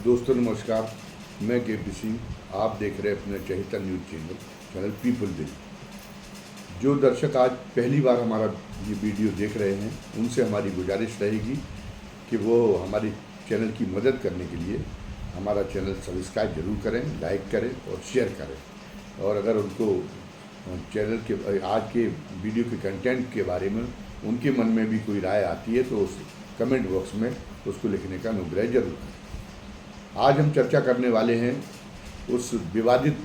दोस्तों नमस्कार, मैं के.पी. सिंह। आप देख रहे हैं अपने चहेता न्यूज़ चैनल पीपल दिल। जो दर्शक आज पहली बार हमारा ये वीडियो देख रहे हैं, उनसे हमारी गुजारिश रहेगी कि वो हमारे चैनल की मदद करने के लिए हमारा चैनल सब्सक्राइब जरूर करें, लाइक करें और शेयर करें। और अगर उनको चैनल के आज के वीडियो के कंटेंट के बारे में उनके मन में भी कोई राय आती है तो उस कमेंट बॉक्स में उसको लिखने का अनुग्रह जरूर करें। आज हम चर्चा करने वाले हैं उस विवादित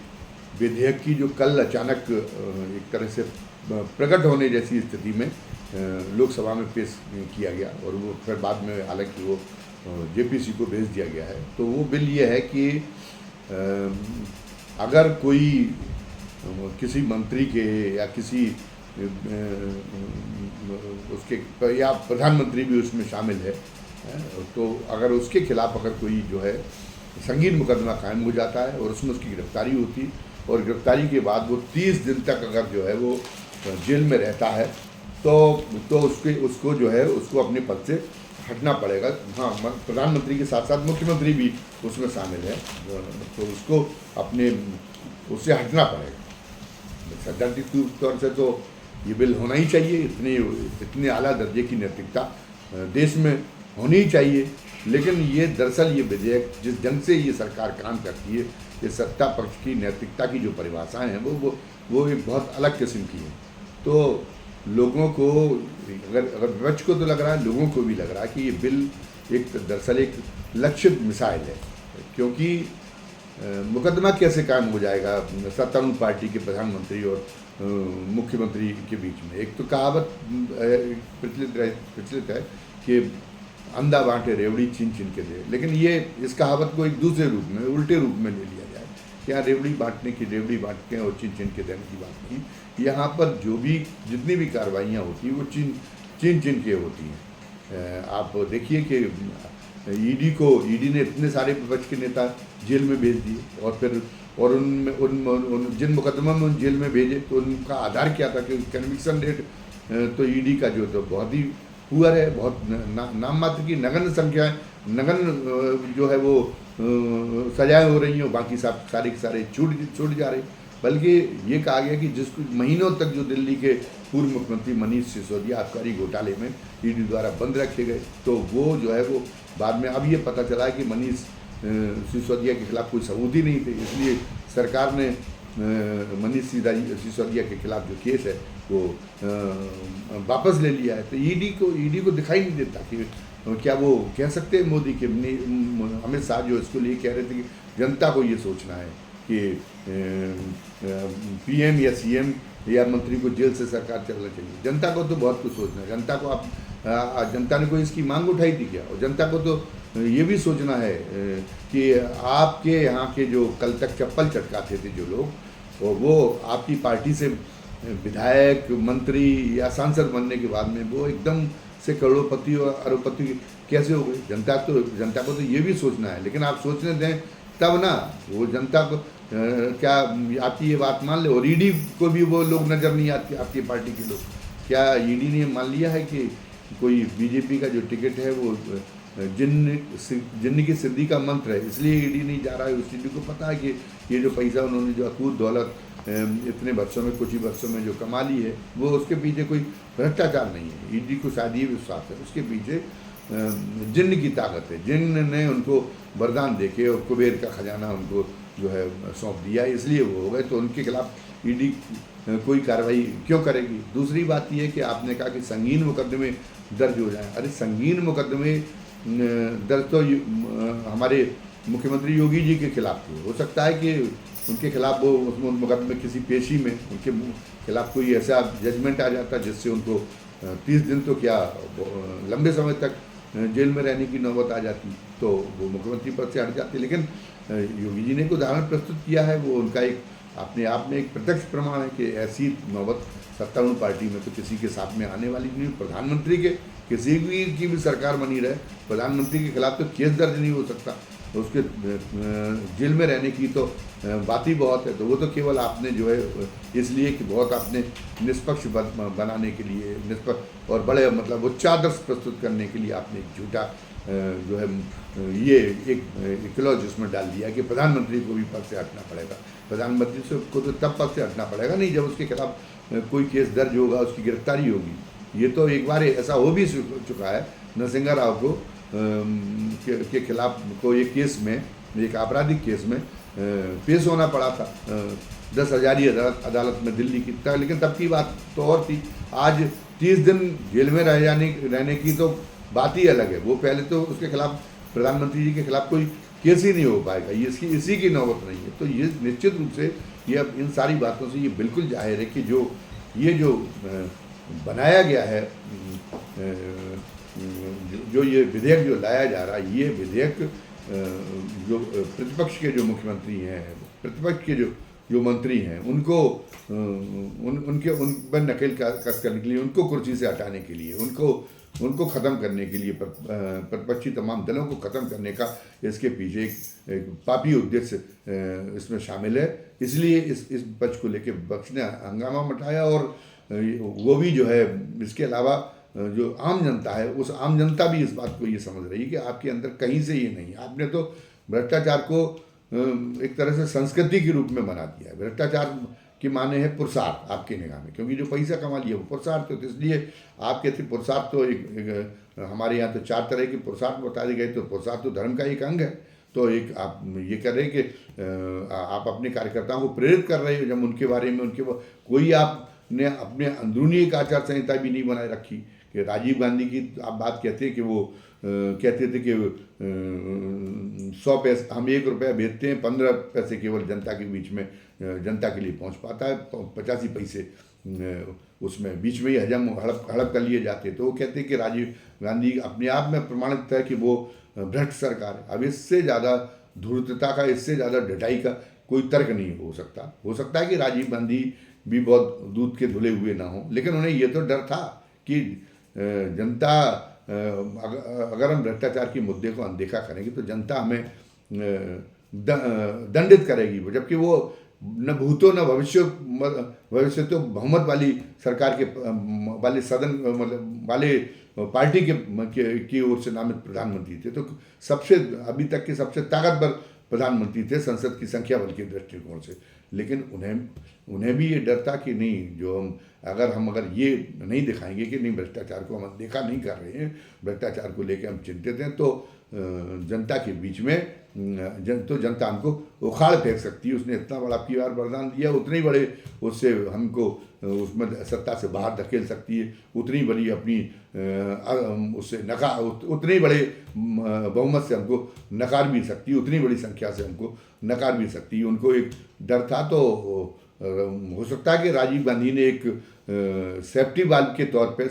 विधेयक की जो कल अचानक एक तरह से प्रकट होने जैसी स्थिति में लोकसभा में पेश किया गया और वो फिर बाद में हालांकि वो जेपीसी को भेज दिया गया है। तो वो बिल ये है कि अगर कोई किसी मंत्री के या किसी उसके या प्रधानमंत्री भी उसमें शामिल है, तो अगर उसके खिलाफ अगर कोई जो है संगीन मुकदमा कायम हो जाता है और उसमें उसकी गिरफ्तारी होती और गिरफ्तारी के बाद वो 30 दिन तक अगर जो है वो जेल में रहता है तो उसको जो है उसको अपने पद से हटना पड़ेगा। हाँ, प्रधानमंत्री के साथ साथ मुख्यमंत्री भी उसमें शामिल है, तो उसको उससे हटना पड़ेगा। सैद्धांतिक तौर से तो ये बिल होना ही चाहिए, इतने आला दर्जे की नैतिकता देश में होनी ही चाहिए। लेकिन ये दरअसल ये विधेयक जिस ढंग से ये सरकार काम करती है, ये सत्ता पक्ष की नैतिकता की जो परिभाषाएं हैं वो एक बहुत अलग किस्म की है। तो लोगों को अगर विपक्ष को तो लग रहा है, लोगों को भी लग रहा है कि ये बिल दरअसल एक लक्षित मिसाइल है, क्योंकि मुकदमा कैसे कायम हो जाएगा सत्तारूढ़ पार्टी के प्रधानमंत्री और मुख्यमंत्री के बीच में। एक तो कहावत प्रचलित है कि अंधा बांटे रेवड़ी छीन छीन के दे, लेकिन ये इस कहावत को एक दूसरे रूप में, उल्टे रूप में ले लिया जाए। क्या रेवड़ी बांटने और छीन छीन के देने की बात नहीं। यहाँ पर जितनी भी कार्रवाइयाँ होती हैं वो छीन के होती हैं। आप देखिए कि ईडी ने इतने सारे विपक्ष के नेता जेल में भेज दिए और फिर जिन मुकदमा में उन जेल में भेजे तो उनका आधार क्या था कि कन्विक्शन रेट तो ईडी का जो तो बहुत ही पुअर है, बहुत नाम मात्र की नगण्य संख्या है, नगण्य जो है वो सजाएं हो रही हैं, बाकी सारे के सारे छूट जा रहे। बल्कि ये कहा गया कि जिसको महीनों तक जो दिल्ली के पूर्व मुख्यमंत्री मनीष सिसोदिया आबकारी घोटाले में ईडी द्वारा बंद रखे गए, तो वो जो है वो बाद में अब ये पता चला है कि मनीष सिसोदिया के खिलाफ कोई सबूत ही नहीं थे, इसलिए सरकार ने मनीष सिसोदिया के खिलाफ जो केस है वो वापस ले लिया है। तो ईडी को दिखाई नहीं देता कि क्या वो कह सकते हैं मोदी के अमित शाह जो इसको लिए कह रहे थे कि जनता को ये सोचना है कि पीएम या सीएम या मंत्री को जेल से सरकार चलना चाहिए। जनता को तो बहुत कुछ सोचना है। जनता ने कोई इसकी मांग उठाई थी क्या? और जनता को तो ये भी सोचना है कि आपके यहाँ के जो कल तक चप्पल चटकाते थे जो लोग, वो आपकी पार्टी से विधायक, मंत्री या सांसद बनने के बाद में वो एकदम से करोड़पति और अरबपति कैसे हो गए? जनता को तो ये भी सोचना है। लेकिन आप सोचने दें तब ना, वो जनता को क्या आपकी ये बात मान ले। और ईडी को भी वो लोग नज़र नहीं आते, आपकी पार्टी के लोग। क्या ईडी ने मान लिया है कि कोई बीजेपी का जो टिकट है वो जिन्न की सिद्धि का मंत्र है, इसलिए ईडी नहीं जा रहा है? उस ईडी को पता है कि ये जो पैसा उन्होंने जो अकूत दौलत इतने वर्षों में, कुछ ही वर्षों में जो कमा ली है, वो उसके पीछे कोई भ्रष्टाचार नहीं है। ईडी को शायद ये विश्वास है उसके पीछे जिन्न की ताकत है। जिन्न ने उनको वरदान देके और कुबेर का खजाना उनको जो है सौंप दिया, इसलिए वो हो गए। तो उनके खिलाफ ईडी कोई कार्रवाई क्यों करेगी? दूसरी बात यह है कि आपने कहा कि संगीन मुकदमे दर्ज हो जाएं। अरे संगीन मुकदमे दर्ज तो हमारे मुख्यमंत्री योगी जी के खिलाफ थे। हो सकता है कि उनके खिलाफ वो उस मुकदमे किसी पेशी में उनके खिलाफ कोई ऐसा जजमेंट आ जाता जिससे उनको 30 दिन तो क्या लंबे समय तक जेल में रहने की नौबत आ जाती, तो वो मुख्यमंत्री पद से हट जाते। लेकिन योगी जी ने एक उदाहरण प्रस्तुत किया है, वो उनका एक अपने आप में एक प्रत्यक्ष प्रमाण है कि ऐसी नौबत सत्तारूढ़ पार्टी में तो किसी के साथ में आने वाली नहीं। प्रधानमंत्री के किसी की भी सरकार बनी रहे, प्रधानमंत्री के खिलाफ तो केस दर्ज नहीं हो सकता, उसके जेल में रहने की तो बात ही बहुत है। तो वो तो केवल आपने जो है इसलिए कि बहुत आपने निष्पक्ष बनाने के लिए, निष्पक्ष और बड़े मतलब उच्चादर्श प्रस्तुत करने के लिए आपने एक झूठा जो है ये एक क्लॉज उसमें डाल दिया कि प्रधानमंत्री को भी पद से हटना पड़ेगा। प्रधानमंत्री से को तो तब पद से हटना पड़ेगा नहीं जब उसके खिलाफ कोई केस दर्ज होगा, उसकी गिरफ्तारी होगी। ये तो एक बार ऐसा हो भी चुका है, नरसिंहा राव को के खिलाफ को एक केस में, एक आपराधिक केस में पेश होना पड़ा था 10 हजारी अदालत में दिल्ली की, लेकिन तब की बात तो और थी। आज 30 दिन जेल में रहने की तो बात ही अलग है। वो पहले तो उसके खिलाफ, प्रधानमंत्री जी के खिलाफ कोई केस ही नहीं हो पाएगा, ये इसी की नौबत नहीं है। तो ये निश्चित रूप से ये अब इन सारी बातों से ये बिल्कुल जाहिर है कि जो बनाया गया है, जो ये विधेयक जो लाया जा रहा है, ये विधेयक जो प्रतिपक्ष के जो मुख्यमंत्री हैं, प्रतिपक्ष के जो मंत्री हैं, उनको उन पर नकेल कस करने के लिए, उनको कुर्सी से हटाने के लिए, उनको ख़त्म करने के लिए, प्रतिपक्षी तमाम दलों को ख़त्म करने का इसके पीछे एक पापी उद्देश्य इसमें शामिल है। इसलिए इस पक्ष को लेकर विपक्ष ने हंगामा मचाया। और वो भी जो है, इसके अलावा जो आम जनता है, उस आम जनता भी इस बात को ये समझ रही है कि आपके अंदर कहीं से ये नहीं, आपने तो भ्रष्टाचार को एक तरह से संस्कृति के रूप में बना दिया है। भ्रष्टाचार की माने है पुरुषार्थ आपकी निगाह में, क्योंकि जो पैसा कमा लिया वो पुरुषार्थ, तो इसलिए आप कहते पुरुषार्थ तो एक हमारे यहाँ तो 4 तरह के पुरुषार्थ बता दिए गए। तो पुरुषार्थ तो धर्म का एक अंग है। तो एक आप ये कर रहे कि आप अपने कार्यकर्ताओं को प्रेरित कर रहे हो, जब उनके बारे में कोई आपने अपने अंदरूनी एक आचार संहिता भी नहीं बनाए रखी। कि राजीव गांधी की आप बात कहते हैं कि वो कहते थे कि 100 पैसे, हम 1 रुपया भेजते हैं, 15 पैसे केवल जनता के बीच में, जनता के लिए पहुंच पाता है, 85 पैसे उसमें बीच में ही हड़प कर लिए जाते। तो वो कहते हैं कि राजीव गांधी अपने आप में प्रमाणित है कि वो भ्रष्ट सरकार है। अब इससे ज़्यादा धूर्तता का, इससे ज़्यादा ढटाई का कोई तर्क नहीं हो सकता। हो सकता है कि राजीव गांधी भी बहुत दूध के धुले हुए ना हो, लेकिन उन्हें ये तो डर था कि जनता, अगर हम भ्रष्टाचार के मुद्दे को अनदेखा करेंगे तो जनता हमें दंडित करेगी। जबकि वो न भूतो न भविष्य तो बहुमत वाली सरकार के वाले सदन, मतलब वाले पार्टी की ओर से नामित प्रधानमंत्री थे। तो सबसे अभी तक के सबसे ताकतवर प्रधानमंत्री थे संसद की संख्या बल के दृष्टिकोण से। लेकिन उन्हें भी ये डर था कि नहीं, जो अगर ये नहीं दिखाएंगे कि नहीं, भ्रष्टाचार को हम देखा नहीं कर रहे हैं, भ्रष्टाचार को लेकर हम चिंतित हैं, तो जनता के बीच में तो जनता हमको उखाड़ फेंक सकती है। उसने इतना बड़ा आपकी बार वरदान दिया, उतने ही बड़े उससे हमको उसमें सत्ता से बाहर धकेल सकती है, उतनी बड़ी अपनी उससे उतने ही बड़े बहुमत से हमको नकार भी सकती है, उतनी बड़ी संख्या से हमको नकार भी सकती है। उनको एक डर था। तो हो सकता है कि राजीव गांधी ने एक सेफ्टी वाल्व के तौर पे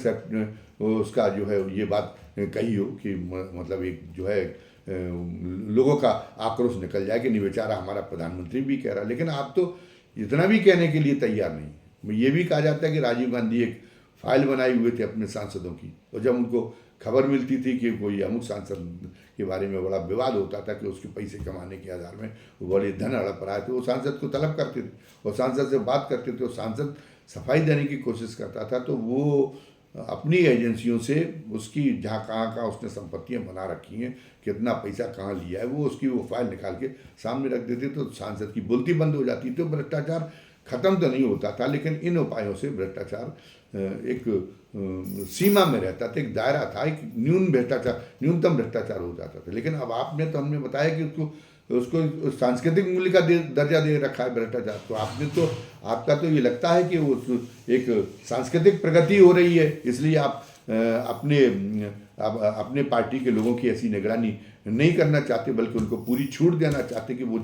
उसका जो है ये बात कही हो कि मतलब एक जो है लोगों का आक्रोश निकल जाए कि नहीं, बेचारा हमारा प्रधानमंत्री भी कह रहा है। लेकिन आप तो इतना भी कहने के लिए तैयार नहीं। ये भी कहा जाता है कि राजीव गांधी एक फाइल बनाए हुए थे अपने सांसदों की, और जब उनको खबर मिलती थी कि कोई अमुक सांसद के बारे में बड़ा विवाद होता था कि उसके पैसे कमाने के आधार में वो बड़े धन हड़प रहा है, तो वो सांसद को तलब करते थे और सांसद से बात करते थे। और सांसद सफाई देने की कोशिश करता था, तो वो अपनी एजेंसियों से उसकी जहाँ कहाँ उसने संपत्तियाँ बना रखी हैं, कितना पैसा कहाँ लिया है, वो उसकी वो फाइल निकाल के सामने रख देते, तो सांसद की बोलती बंद हो जाती। तो भ्रष्टाचार खत्म तो नहीं होता था, लेकिन इन उपायों से भ्रष्टाचार एक सीमा में रहता था, एक दायरा था, एक न्यूनतम भ्रष्टाचार हो जाता था। लेकिन अब आपने तो हमने बताया कि उसको सांस्कृतिक मूल्य का दर्जा दे रखा है भ्रष्टाचार। तो आपका तो ये लगता है कि वो एक सांस्कृतिक प्रगति हो रही है, इसलिए आप अपने पार्टी के लोगों की ऐसी निगरानी नहीं करना चाहते, बल्कि उनको पूरी छूट देना चाहते कि वो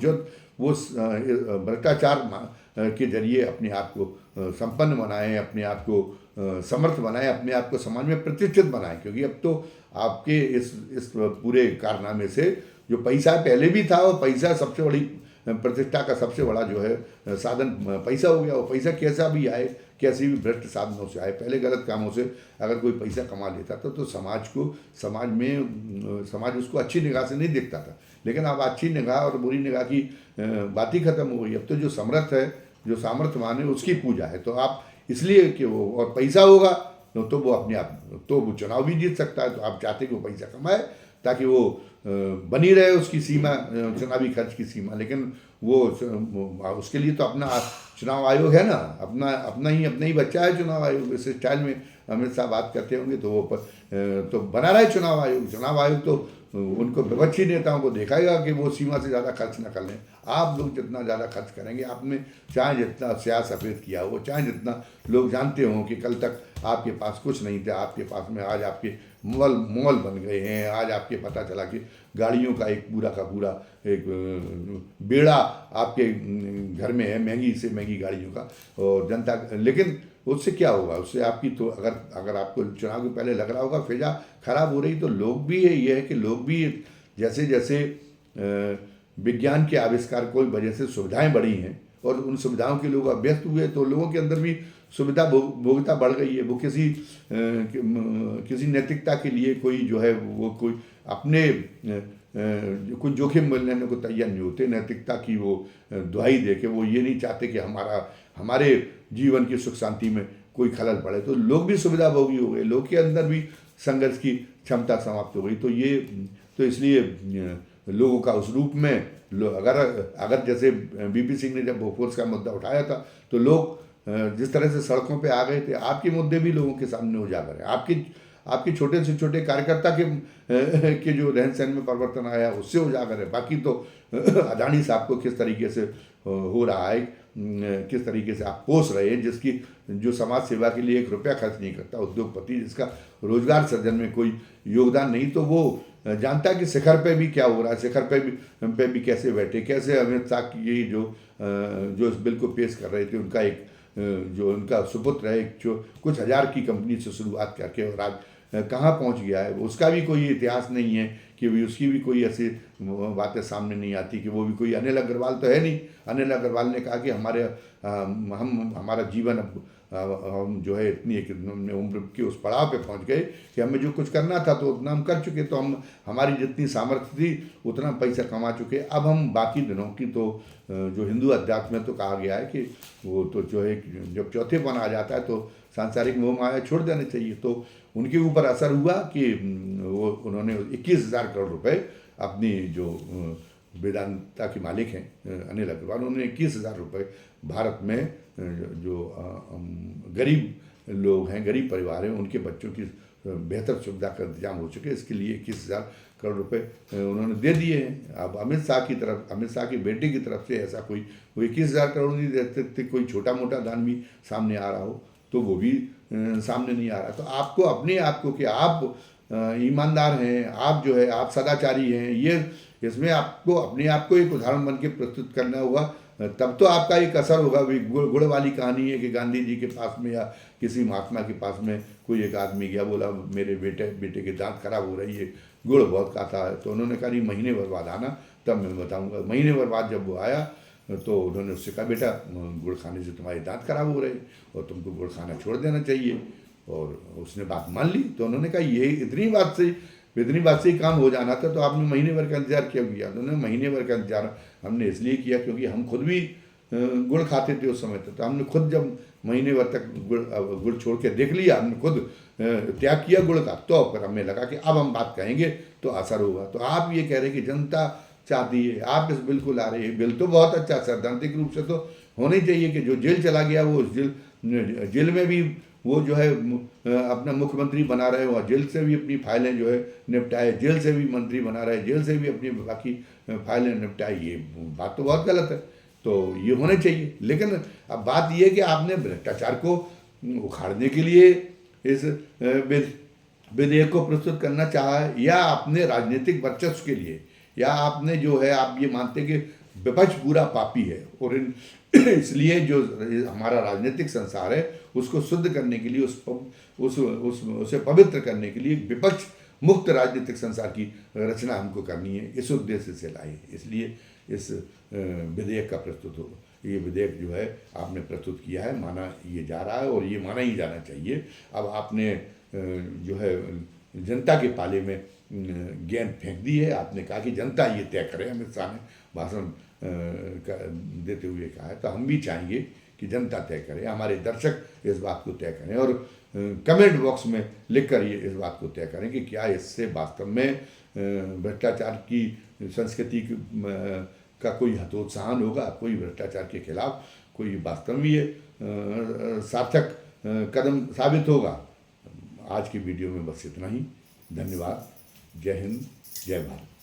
भ्रष्टाचार के जरिए अपने आप को संपन्न बनाएं, अपने आप को समर्थ बनाएं, अपने आप को समाज में प्रतिष्ठित बनाएं। क्योंकि अब तो आपके इस पूरे कारनामे से जो पैसा पहले भी था, वो पैसा सबसे बड़ी प्रतिष्ठा का सबसे बड़ा जो है साधन पैसा हो गया। वो पैसा कैसा भी आए, कैसे भी भ्रष्ट साधनों से आए, पहले गलत कामों से अगर कोई पैसा कमा लेता था तो समाज उसको अच्छी निगाह से नहीं देखता था। लेकिन अब अच्छी निगाह और बुरी निगाह की बात ही खत्म हो गई। अब तो जो समर्थ है, जो सामर्थ्यवान है, उसकी पूजा है। तो आप इसलिए कि वो और पैसा होगा तो वो अपने आप तो वो चुनाव भी जीत सकता है। तो आप चाहते कि वो पैसा कमाए ताकि वो बनी रहे उसकी सीमा, चुनावी खर्च की सीमा। लेकिन वो उसके लिए तो अपना चुनाव आयोग है ना, अपना ही बच्चा है चुनाव आयोग। इस स्टाइल में अमित शाह बात करते होंगे तो वो तो बना रहा है चुनाव आयोग। चुनाव आयोग तो उनको विपक्षी नेताओं को देखाएगा कि वो सीमा से ज़्यादा खर्च ना कर लें। आप लोग जितना ज़्यादा खर्च करेंगे, आपने चाहे जितना स्याह सफ़ेद किया हो, चाहे जितना लोग जानते हों कि कल तक आपके पास कुछ नहीं था, आपके पास में आज आपके मॉल बन गए हैं, आज आपके पता चला कि गाड़ियों का एक पूरा का पूरा एक बेड़ा आपके घर में है, महंगी से महंगी गाड़ियों का। और जनता, लेकिन उससे क्या होगा? उससे आपकी तो अगर आपको चुनाव के पहले लग रहा होगा फिजा खराब हो रही, तो लोग भी ये है कि लोग भी जैसे जैसे विज्ञान के आविष्कार की वजह से सुविधाएं बढ़ी हैं और उन सुविधाओं के लोग अभ्यस्त हुए, तो लोगों के अंदर भी सुविधा भोगिता बढ़ गई है। वो किसी नैतिकता के लिए कोई जो है वो कोई अपने कुछ जोखिम लेने को तैयार नहीं होते। नैतिकता की वो दुहाई दे के वो ये नहीं चाहते कि हमारे जीवन की सुख शांति में कोई खलल पड़े। तो लोग भी सुविधा भोगी हो गए, लोग के अंदर भी संघर्ष की क्षमता समाप्त हो गई। तो इसलिए लोगों का उस रूप में अगर जैसे बीपी सिंह ने जब बोफोर्स का मुद्दा उठाया था तो लोग जिस तरह से सड़कों पे आ गए थे, आपके मुद्दे भी लोगों के सामने उजागर है। आपके छोटे से छोटे कार्यकर्ता के जो रहन सहन में परिवर्तन आया उससे उजागर है। बाकी तो अदानी साहब को किस तरीके से हो रहा है, किस तरीके से आप पोस रहे हैं, जो समाज सेवा के लिए 1 रुपया खर्च नहीं करता, उद्योगपति जिसका रोजगार सृजन में कोई योगदान नहीं, तो वो जानता है कि शिखर पे भी क्या हो रहा है, शिखर पे भी कैसे बैठे, कैसे अमित शाह की जो इस बिल को पेश कर रहे थे, उनका एक जो उनका सुपुत्र है, जो कुछ हज़ार की कंपनी से शुरुआत करके और आज कहाँ पहुँच गया है, उसका भी कोई इतिहास नहीं है कि उसकी भी कोई ऐसी बातें सामने नहीं आती कि वो भी कोई अनिल अग्रवाल तो है नहीं। अनिल अग्रवाल ने कहा कि हमारा जीवन हम जो है इतनी एक उम्र के उस पड़ाव पे पहुंच गए कि हमें जो कुछ करना था तो उतना हम कर चुके, तो हमारी जितनी सामर्थ्य थी उतना पैसा कमा चुके। अब हम बाकी दिनों की तो जो हिंदू अध्यात्म में तो कहा गया है कि वो तो जो है जब चौथेपन आ जाता है तो सांसारिक मोह माया छोड़ देने चाहिए। तो उनके ऊपर असर हुआ कि उन्होंने 21,000 करोड़ रुपए अपनी जो वेदांता के मालिक हैं अनिल अग्रवाल, उन्होंने 21,000 रुपये भारत में जो गरीब लोग हैं, गरीब परिवार हैं, उनके बच्चों की बेहतर सुविधा का इंतजाम हो चुके, इसके लिए 21,000 करोड़ रुपए उन्होंने दे दिए हैं। अब अमित शाह की बेटे की तरफ से ऐसा कोई 21,000 करोड़ नहीं देते, कोई छोटा मोटा दान भी सामने आ रहा हो तो वो भी सामने नहीं आ रहा। तो आपको अपने आप को कि आप ईमानदार हैं, आप जो है आप सदाचारी हैं, ये इसमें आपको अपने आप को एक उदाहरण बन के प्रस्तुत करना होगा, तब तो आपका एक असर होगा। गुड़ वाली कहानी है कि गांधी जी के पास में या किसी महात्मा के पास में कोई एक आदमी गया, बोला मेरे बेटे के दांत खराब हो रही है, गुड़ बहुत खाता है, तो उन्होंने कहा नहीं महीने भर बाद आना तब मैं बताऊँगा। महीने भर बाद जब वो आया तो उन्होंने उससे कहा बेटा गुड़ खाने से तुम्हारे दांत खराब हो रहे और तुमको गुड़ खाना छोड़ देना चाहिए, और उसने बात मान ली। तो उन्होंने कहा ये इतनी बात से ही काम हो जाना था तो आपने महीने भर का इंतजार क्यों किया? तो उन्होंने महीने भर का इंतजार हमने इसलिए किया क्योंकि हम खुद भी गुड़ खाते थे उस समय तक। तो हमने खुद जब महीने भर तक गुड़ छोड़ के देख लिया, हमने खुद त्याग किया गुड़ का, तो फिर हमें लगा कि अब हम बात कहेंगे तो असर होगा। तो आप ये कह रहे हैं कि जनता चाहती है, आप इस बिल को ला रहे हैं, बिल तो बहुत अच्छा सैद्धांतिक रूप से तो होना ही चाहिए कि जो जेल चला गया वो जेल में भी वो जो है अपना मुख्यमंत्री बना रहे हो, और जेल से भी अपनी फाइलें जो है निपटाए, जेल से भी मंत्री बना रहे, जेल से भी अपनी बाकी फाइलें निपटाए। ये बात तो बहुत गलत है, तो ये होना चाहिए। लेकिन अब बात ये है कि आपने भ्रष्टाचार को उखाड़ने के लिए इस विधेयक को प्रस्तुत करना चाहा है, या आपने राजनीतिक वर्चस्व के लिए, या आपने जो है आप ये मानते कि विपक्ष पूरा पापी है और इसलिए जो हमारा राजनीतिक संसार है उसको शुद्ध करने के लिए, उसे पवित्र करने के लिए विपक्ष मुक्त राजनीतिक संसार की रचना हमको करनी है, इस उद्देश्य से लाए। इसलिए इस विधेयक का ये विधेयक जो है आपने प्रस्तुत किया है, माना ये जा रहा है और ये माना ही जाना चाहिए। अब आपने जो है जनता के पाले में गेंद फेंक दी है। आपने कहा कि जनता ये तय करे, अमित शाह ने भाषण देते हुए कहा है, तो हम भी चाहेंगे कि जनता तय करे, हमारे दर्शक इस बात को तय करें। और कमेंट बॉक्स में लिखकर ये इस बात को तय करें कि क्या इससे वास्तव में भ्रष्टाचार की संस्कृति का कोई हतोत्साहन होगा, कोई भ्रष्टाचार के खिलाफ कोई वास्तव में ये सार्थक कदम साबित होगा। आज की वीडियो में बस इतना ही। धन्यवाद। जय हिंद, जय भारत।